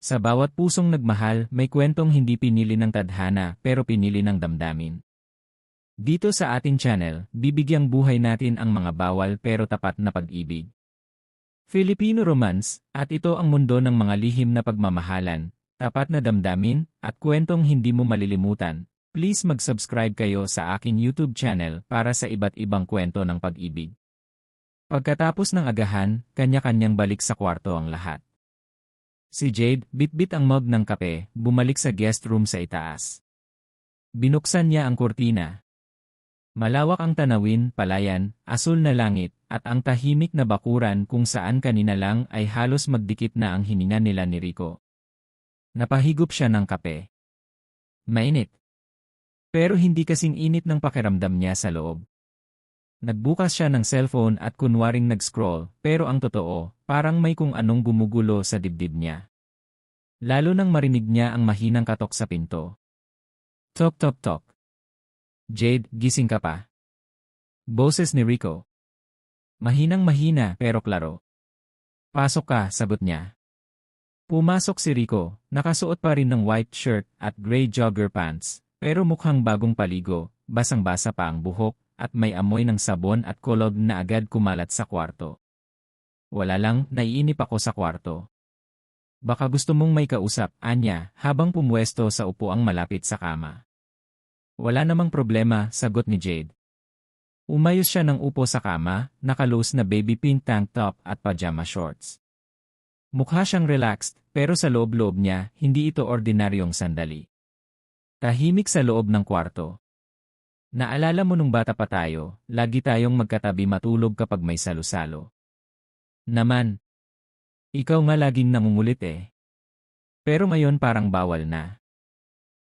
Sa bawat pusong nagmahal, may kwentong hindi pinili ng tadhana pero pinili ng damdamin. Dito sa ating channel, bibigyang buhay natin ang mga bawal pero tapat na pag-ibig. Filipino Romance, at ito ang mundo ng mga lihim na pagmamahalan, tapat na damdamin, at kwentong hindi mo malilimutan. Please mag-subscribe kayo sa aking YouTube channel para sa iba't ibang kwento ng pag-ibig. Pagkatapos ng agahan, kanya-kanyang balik sa kwarto ang lahat. Si Jade, bitbit ang mug ng kape, bumalik sa guest room sa itaas. Binuksan niya ang kurtina. Malawak ang tanawin, palayan, asul na langit, at ang tahimik na bakuran kung saan kanina lang ay halos magdikit na ang hininga nila ni Rico. Napahigop siya ng kape. Mainit. Pero hindi kasing init ng pakiramdam niya sa loob. Nagbukas siya ng cellphone at kunwaring nag-scroll, pero ang totoo, parang may kung anong gumugulo sa dibdib niya. Lalo nang marinig niya ang mahinang katok sa pinto. Tok tok tok. Jade, gising ka pa? Boses ni Rico. Mahinang-mahina pero klaro. Pasok ka, sagot niya. Pumasok si Rico, nakasuot pa rin ng white shirt at gray jogger pants, pero mukhang bagong paligo, basang-basa pa ang buhok, at may amoy ng sabon at kulog na agad kumalat sa kwarto. Wala lang, naiinip ako sa kwarto. Baka gusto mong may kausap, anya, habang pumwesto sa upuang malapit sa kama. Wala namang problema, sagot ni Jade. Umayos siya ng upo sa kama, nakaluos na baby pink tank top at pajama shorts. Mukha siyang relaxed, pero sa loob-loob niya, hindi ito ordinaryong sandali. Tahimik sa loob ng kwarto. Naalala mo nung bata pa tayo, lagi tayong magkatabi matulog kapag may salo-salo. Naman. Ikaw nga laging nangungulit eh. Pero ngayon parang bawal na.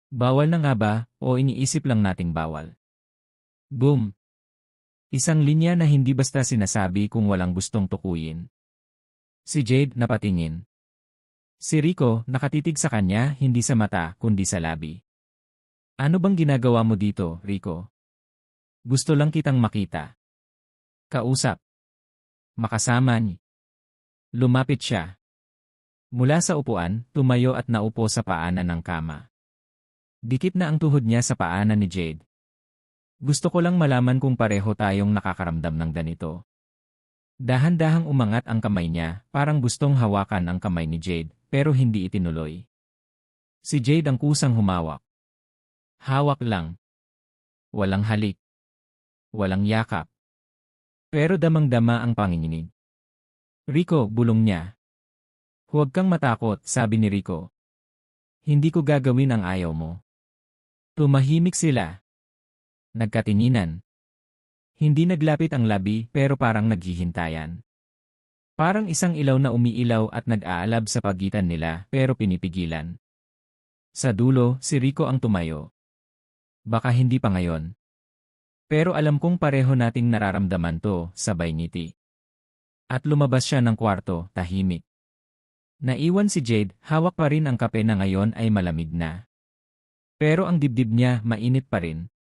Bawal na nga ba, o iniisip lang nating bawal? Boom! Isang linya na hindi basta sinasabi kung walang gustong tukuyin. Si Jade napatingin. Si Rico nakatitig sa kanya hindi sa mata kundi sa labi. Ano bang ginagawa mo dito, Rico? Gusto lang kitang makita. Kausap. Makasama ni. Lumapit siya. Mula sa upuan, tumayo at naupo sa paanan ng kama. Dikit na ang tuhod niya sa paanan ni Jade. Gusto ko lang malaman kung pareho tayong nakakaramdam ng ganito. Dahan-dahang umangat ang kamay niya, parang gustong hawakan ang kamay ni Jade, pero hindi itinuloy. Si Jade ang kusang humawak. Hawak lang. Walang halik. Walang yakap. Pero damang-dama ang panginginig. Rico, bulong niya. Huwag kang matakot, sabi ni Rico. Hindi ko gagawin ang ayaw mo. Tumahimik sila. Nagkatinginan. Hindi naglapit ang labi pero parang naghihintayan. Parang isang ilaw na umiilaw at nag-aalab sa pagitan nila pero pinipigilan. Sa dulo, si Rico ang tumayo. Baka hindi pa ngayon. Pero alam kong pareho nating nararamdaman to, sabay ngiti. At lumabas siya ng kwarto, tahimik. Naiwan si Jade, hawak pa rin ang kape na ngayon ay malamig na. Pero ang dibdib niya mainit pa rin.